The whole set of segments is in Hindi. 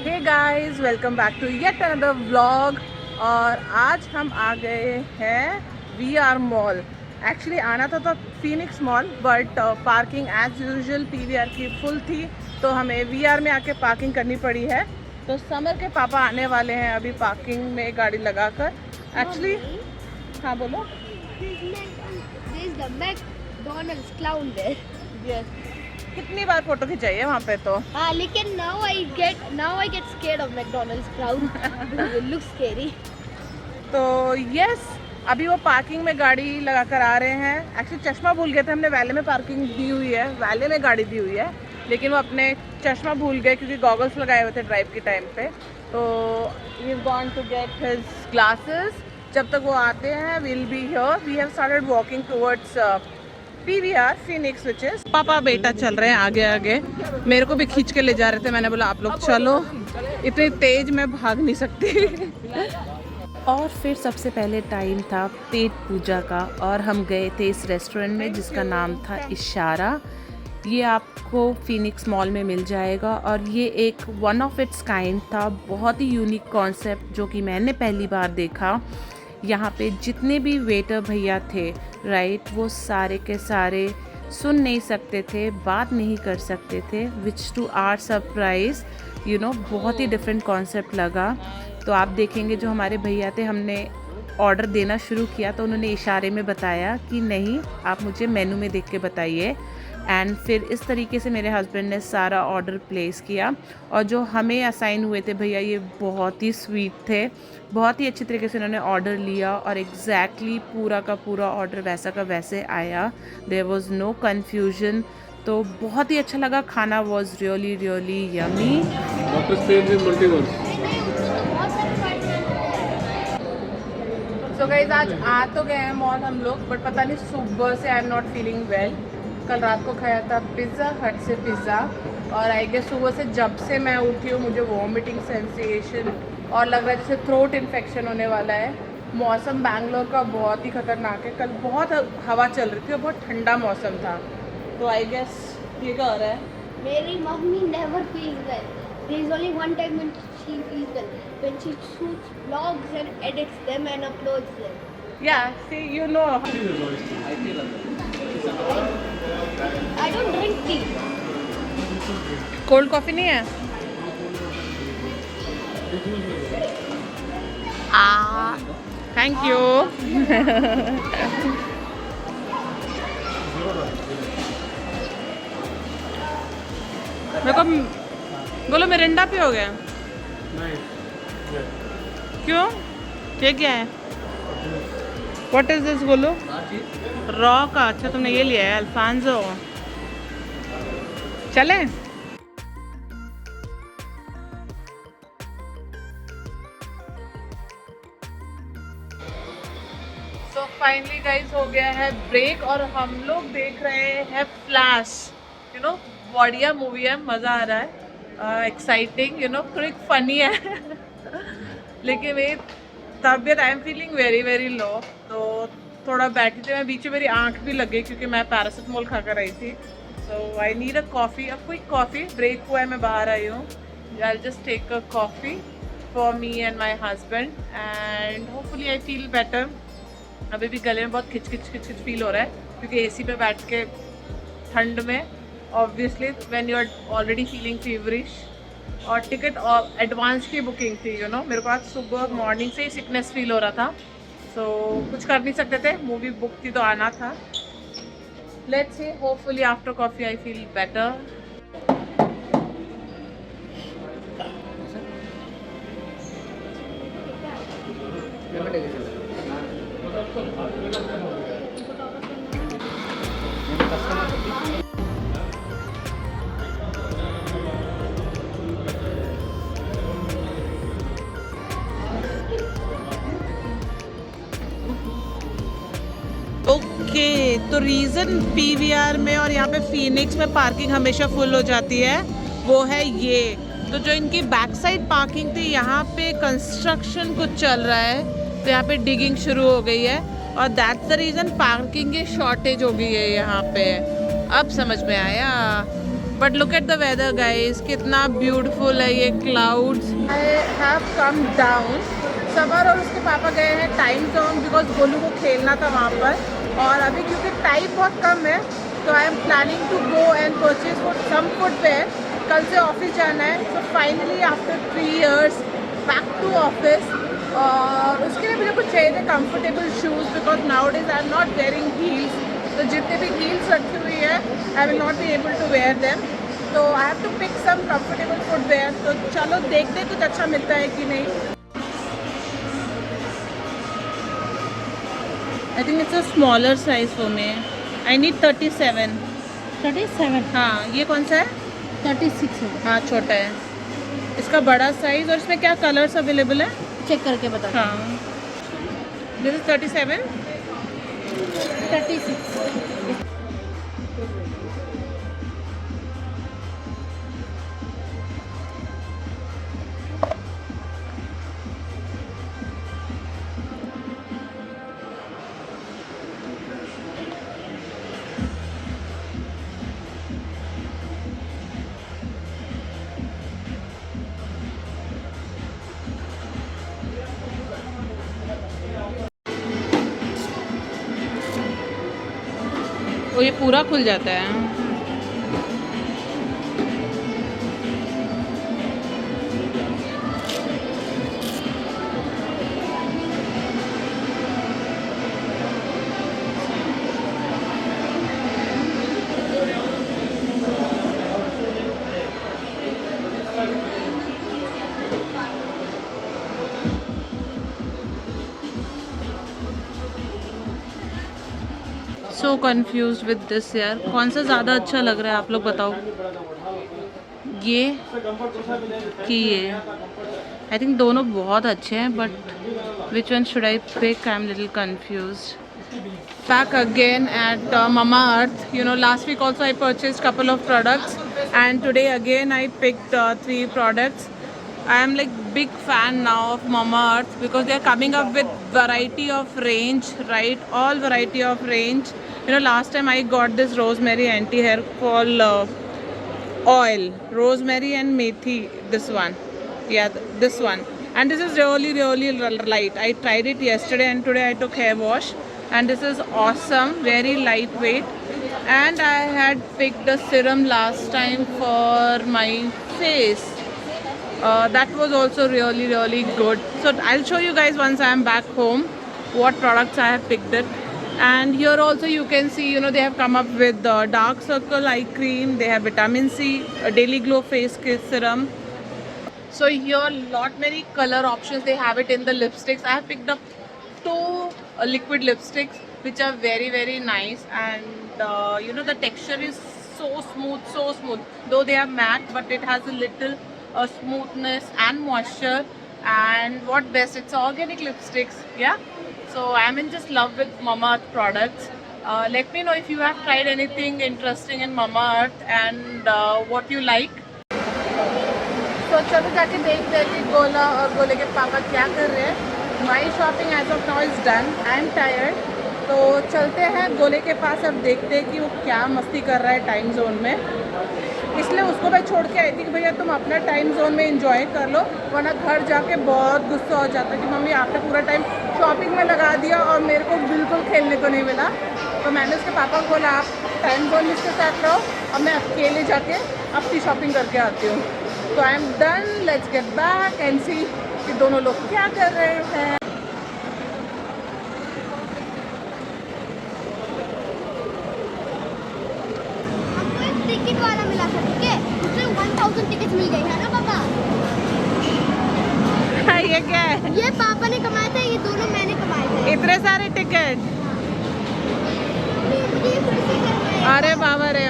Hey guys, welcome back to yet another vlog. और आज हम आ गए हैं वीआर मॉल। एक्चुअली आना था Phoenix mall, but parking as usual PVR की फुल थी, तो हमें वीआर में आके पार्किंग करनी पड़ी है। तो समर के पापा आने वाले हैं अभी पार्किंग में गाड़ी लगाकर। एक्चुअली हाँ बोलो। यस, कितनी बार फोटो खिंचाई है वहाँ पे तो। हाँ, लेकिन now I get scared of McDonald's crowd because it looks scary. तो यस, अभी वो पार्किंग में गाड़ी लगा कर आ रहे हैं। एक्चुअली चश्मा भूल गए थे, हमने वैले में पार्किंग दी हुई है, वैले में गाड़ी दी हुई है, लेकिन वो अपने चश्मा भूल गए क्योंकि गॉगल्स लगाए हुए थे ड्राइव के टाइम पे। तो he is gone to get his glasses. जब तक वो आते हैं will be here. We have started walking towards PVR Phoenix which is. पापा बेटा चल रहे हैं आगे आगे, मेरे को भी खींच के ले जा रहे थे। मैंने बोला आप लोग चलो, इतनी तेज मैं भाग नहीं सकती। और फिर सबसे पहले टाइम था पेट पूजा का, और हम गए थे इस रेस्टोरेंट में जिसका नाम था इशारा। ये आपको फीनिक्स मॉल में मिल जाएगा, और ये एक वन ऑफ इट्स काइंड था। बहुत ही यूनिक कॉन्सेप्ट जो कि मैंने पहली बार देखा। यहाँ पे जितने भी वेटर भैया थे राइट, वो सारे के सारे सुन नहीं सकते थे, बात नहीं कर सकते थे, विच टू आवर सरप्राइज बहुत ही डिफरेंट कॉन्सेप्ट लगा। तो आप देखेंगे जो हमारे भैया थे, हमने ऑर्डर देना शुरू किया तो उन्होंने इशारे में बताया कि नहीं, आप मुझे मेनू में देख के बताइए। एंड फिर इस तरीके से मेरे हस्बैंड ने सारा ऑर्डर प्लेस किया, और जो हमें असाइन हुए थे भैया ये बहुत ही स्वीट थे, बहुत ही अच्छी तरीके से उन्होंने ऑर्डर लिया, और एग्जैक्टली पूरा का पूरा ऑर्डर वैसा का वैसे आया। There was no confusion. तो बहुत ही अच्छा लगा, खाना was really really yummy. So guys, आज आ तो गए हैं मॉल हम लोग, बट पता नहीं सुबह से आई एम नॉट फीलिंग वेल। कल रात को खाया था पिज़्ज़ा हट से पिज़्ज़ा, और आई गेस सुबह से जब से मैं उठी हूँ मुझे वॉमिटिंग सेंसेशन, और लग रहा है जैसे थ्रोट इन्फेक्शन होने वाला है। मौसम बैंगलोर का बहुत ही ख़तरनाक है। कल बहुत हवा चल रही थी और बहुत ठंडा मौसम था, तो आई गेस ये क्या हो रहा है। मेरी mummy never feels well. There is only one time when she feels well, when she shoots vlogs and edits them and uploads them. Yeah, see, you know. I don't drink tea. Cold coffee नहीं है? Thank you. मेरे को बोलो मिरिंडा पियोगे? क्यों, ये क्या है? व्हाट इज दिस बोलो? रॉ का? अच्छा तुमने ये लिया है अल्फांजो। चले? तो फाइनली गाइस हो गया है ब्रेक, और हम लोग देख रहे हैं फ्लैश। बढ़िया मूवी है, मज़ा आ रहा है, एक्साइटिंग, थोड़ी फनी है। लेकिन मेरी तबीयत, I am feeling very very low, तो थोड़ा बैठी थी मैं, बीच में मेरी आंख भी लग गई क्योंकि मैं पैरासिटामोल खा कर आई थी। So I need a coffee, a quick coffee. Break हुआ है, मैं बाहर आई हूँ। I just take a coffee for me and my husband, and hopefully I feel better. अभी भी गले में बहुत खिच खिच खिच खिच फील हो रहा है क्योंकि एसी पे बैठ के ठंड में, obviously when you are already feeling feverish. और टिकट और एडवांस की बुकिंग थी, मेरे को आज सुबह मॉर्निंग से ही सिकनेस फील हो रहा था, सो कुछ कर नहीं सकते थे, मूवी बुक थी तो आना था। Let's see, hopefully after coffee I feel better. Okay, तो रीज़न पीवीआर में और यहाँ पे फीनिक्स में पार्किंग हमेशा फुल हो जाती है वो है ये। तो जो इनकी बैक साइड पार्किंग थी, यहाँ पे कंस्ट्रक्शन कुछ चल रहा है, तो यहाँ पे डिगिंग शुरू हो गई है, और दैट्स द रीज़न पार्किंग की शॉर्टेज हो गई है यहाँ पे। अब समझ में आया। But look at the weather guys, कितना ब्यूटीफुल है ये clouds. I have come down. Samar और उसके पापा गए हैं टाइम जोन बिकॉज गोलू को खेलना था वहाँ पर, और अभी क्योंकि टाइम बहुत कम है तो I am planning to go and purchase for some footwear. कल से ऑफिस जाना है, तो finally after 3 years back to office. और उसके लिए मुझे कुछ चाहिए थे comfortable shoes because nowadays I am not wearing heels. तो जितने भी हील्स रखी हुई है I will not be able to wear them, तो I have to pick some comfortable footwear. तो चलो देखते हैं कुछ अच्छा मिलता है कि नहीं। I think it's a smaller size for me. I need 37। 37, हाँ, ये कौन सा है? 36 है। हाँ, छोटा है। इसका बड़ा साइज, और इसमें क्या कलर्स अवेलेबल है? चेक करके बता। हाँ, दिस इज 37। 36। वो ये पूरा खुल जाता है। सो कन्फ्यूज विद दिस यार, कौन सा ज़्यादा अच्छा लग रहा है आप लोग बताओ? ये कि ये? आई थिंक दोनों बहुत अच्छे हैं, but which one should I pick? I am little confused. Back again at Mama Earth. You know, last week also I purchased couple of products, and today again I picked 3 products. I am like big fan now of Mama Earth because they are coming up with variety of range, right? All variety of range. You know, last time I got this rosemary anti-hair fall oil, rosemary and methi. This one, yeah, this one, and this is really light. I tried it yesterday and today I took hair wash. And this is awesome, very lightweight. And I had picked a serum last time for my face. That was also really good. So I'll show you guys once I am back home what products I have picked it. And here also you can see, you know, they have come up with the dark circle eye cream. They have vitamin C, a daily glow face serum. So here lot many color options. They have it in the lipsticks. I have picked up 2 liquid lipsticks which are very nice, and you know, the texture is so smooth, though they are matte, but it has a little smoothness and moisture. And what best, it's organic lipsticks. Yeah, so I'm in just love with Mama Earth products. Let me know if you have tried anything interesting in Mama Earth and what you like. तो चलो जाके देखते हैं कि गोला और गोले के पापा क्या कर रहे हैं. My shopping as of now is done. I am tired, तो चलते हैं गोले के पास. अब देखते हैं कि वो क्या मस्ती कर रहा है टाइम जोन में. इसलिए उसको मैं छोड़ के आई थी कि भैया तुम अपना टाइम जोन में एंजॉय कर लो, वरना घर जाके बहुत गुस्सा हो जाता है कि मम्मी आपने पूरा टाइम शॉपिंग में लगा दिया और मेरे को बिल्कुल खेलने को नहीं मिला. तो मैंने उसके पापा को बोला आप टाइम जोन इसके साथ रहो और मैं अकेले जाके अपनी शॉपिंग करके आती हूँ. तो I am done. Let's get back and see कि दोनों लोग क्या कर रहे हैं. हमको एक टिकट वाला मिला था, ठीक है, उसमें 1000 टिकट मिल गई है ना पापा. ये क्या है? ये पापा ने कमाया था, ये दोनों मैंने कमाए थे. इतने सारे टिकट. मुझे ये फिर से करना है. अरे बाबा रे,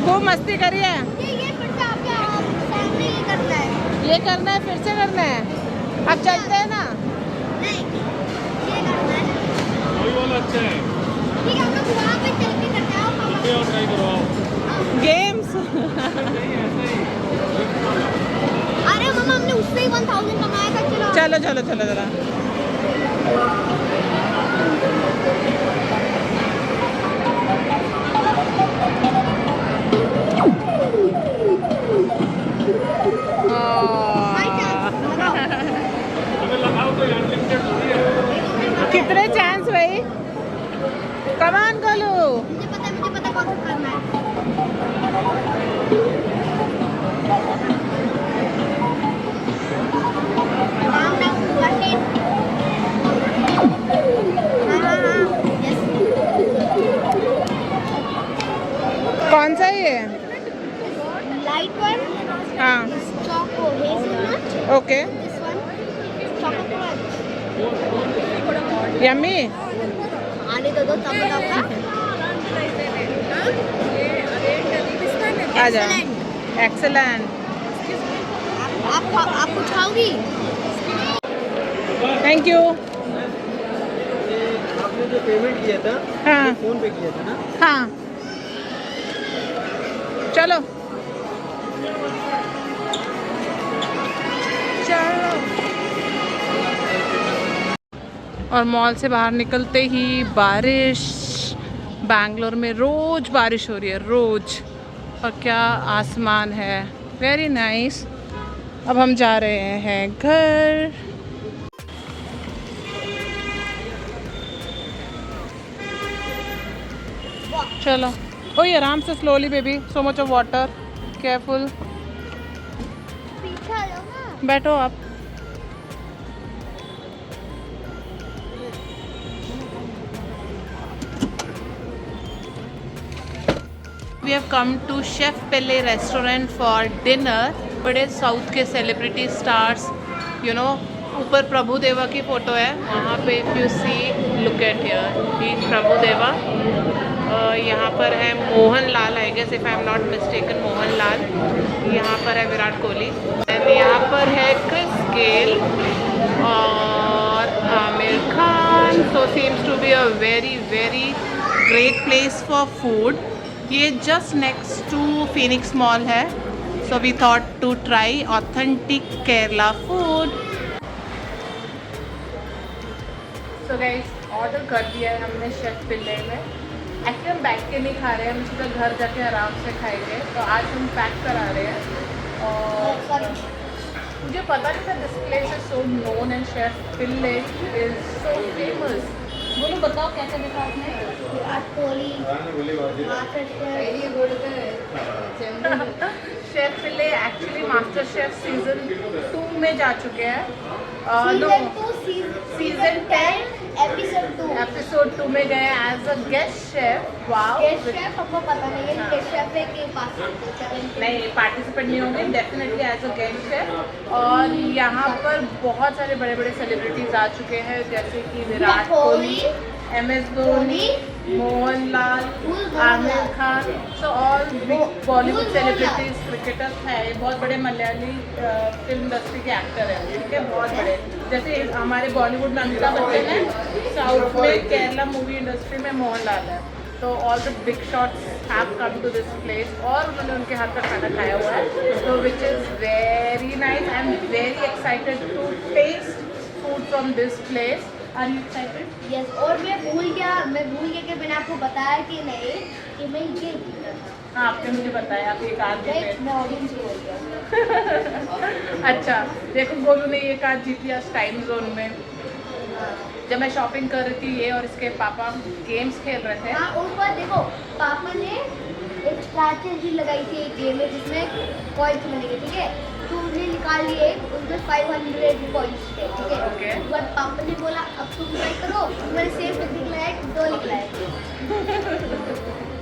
खूब मस्ती करी है. मुझे ये फिर से आपके सामने ये करना है. ये करना है, फिर से करना है. अब चलते हैं ना. नहीं, ये करना है. वही वाला अच्छा है. ठीक है, हम लोग वहाँ पे चल के करते हैं. आओ पे पापा. और ट्राई करो आओ. गेम्स. अरे मम्मा, हमने उससे ही 1000 कमाया था. चलो चलो जरा. Okay This one, chocolate crunch. Yummy आने दो तब बताऊंगा. आ जा एक्सेलेंट आप कुछ खाओगी? थैंक यू आपने जो पेमेंट किया था हाँ फोन पे किया था ना हाँ चलो चलो और मॉल से बाहर निकलते ही बारिश बैंगलोर में रोज बारिश हो रही है रोज और क्या आसमान है वेरी नाइस अब हम जा रहे हैं घर चलो ओए आराम से slowly baby so much of water careful पीछे आ जाओ ना. बैठो आप We have come to Chef Pele restaurant for dinner. बड़े साउथ के सेलिब्रिटी स्टार्स ऊपर प्रभु देवा की फ़ोटो है वहाँ पे if you see look at here ही प्रभु देवा यहाँ पर है Mohan Lal I guess if I am not mistaken Mohan Lal यहाँ पर है विराट कोहली एंड यहाँ पर है क्रिस गेल और Aamir Khan so seems to be a very very great place for food ये just next to Phoenix mall है so we thought to try authentic Kerala food so guys order कर दिया है हमने शेफ पिल्ले में एक्चुअली हम बैठ के नहीं खा रहे हैं हम सीधा घर जाके आराम से खाएंगे तो आज हम पैक करा रहे हैं और मुझे पता नहीं था this place is so known and chef Pillai is so famous बोलो बताओ कैसे देखा आपने Virat Kohli, master chef Pillai actually master chef season 2 में जा चुके हैं सीजन 10 एपिसोड 2 में गए as a guest chef wow guest chef हमको पता नहीं है गेस्ट शेफ है कि पास नहीं पार्टिसिपेट नहीं होंगे definitely as a guest chef और यहाँ पर बहुत सारे बड़े बड़े सेलिब्रिटीज आ चुके हैं जैसे कि Virat Kohli MS Dhoni Mohan Lal Aamir Khan so all Bollywood celebrities cricketers है बहुत बड़े मलयाली फिल्म इंडस्ट्री के एक्टर हैं ठीक है बहुत बड़े जैसे हमारे बॉलीवुड में अमिताभ बच्चन है साउथ में केरला मूवी इंडस्ट्री में मोहन लाल है तो all the big shots have come to this place और उन्होंने उनके हाथ का खाना खाया हुआ है तो which is very nice I am very excited to taste food from this place are you excited yes और मैं भूल गया कि मैंने आपको बताया कि नहीं कि मैं ये जीता था हाँ आपने मुझे बताया आप एक आध जीते मैं ऑडियंस बोल गया अच्छा देखो गोलू ने ये कार्ड जीत लिया टाइम जोन में जब मैं शॉपिंग कर रही थी ये और इसके पापा गेम्स खेल रहे थे हाँ ऊपर देखो पापा ने एक स्ट्रैटेजी लगाई थी एक गेम में जिसमें पॉइंट्स मिलेंगे ठीक है तो उन्हें निकाल लिए उसमें 500 पॉइंट्स थे ठीक है Okay. उसके बाद पापा ने बोला अब तुम ट्राई करो मैंने सेम निकला है 2 निकला है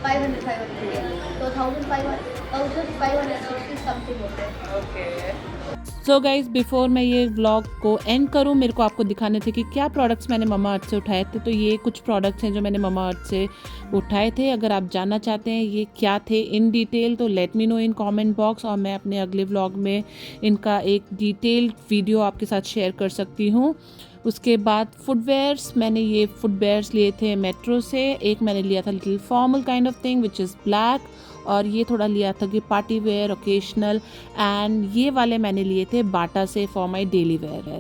500 तो 1560 समथिंग होते हैं ओके सो गाइज़ बिफोर मैं ये व्लॉग को एंड करूँ मेरे को आपको दिखाने थे कि क्या प्रोडक्ट्स मैंने ममा अर्थ से उठाए थे तो ये कुछ प्रोडक्ट्स हैं जो मैंने ममा अर्थ से उठाए थे अगर आप जानना चाहते हैं ये क्या थे इन डिटेल तो let me know in comment box और मैं अपने अगले व्लॉग में इनका एक डिटेल्ड वीडियो आपके साथ शेयर कर सकती हूँ उसके बाद फुटवेयर्स मैंने ये फुटवेयर्स लिए थे मेट्रो से एक मैंने लिया था little formal kind of thing which is black और ये थोड़ा लिया था कि पार्टी वेयर ओकेशनल एंड ये वाले मैंने लिए थे बाटा से फॉर माई डेली वेयर है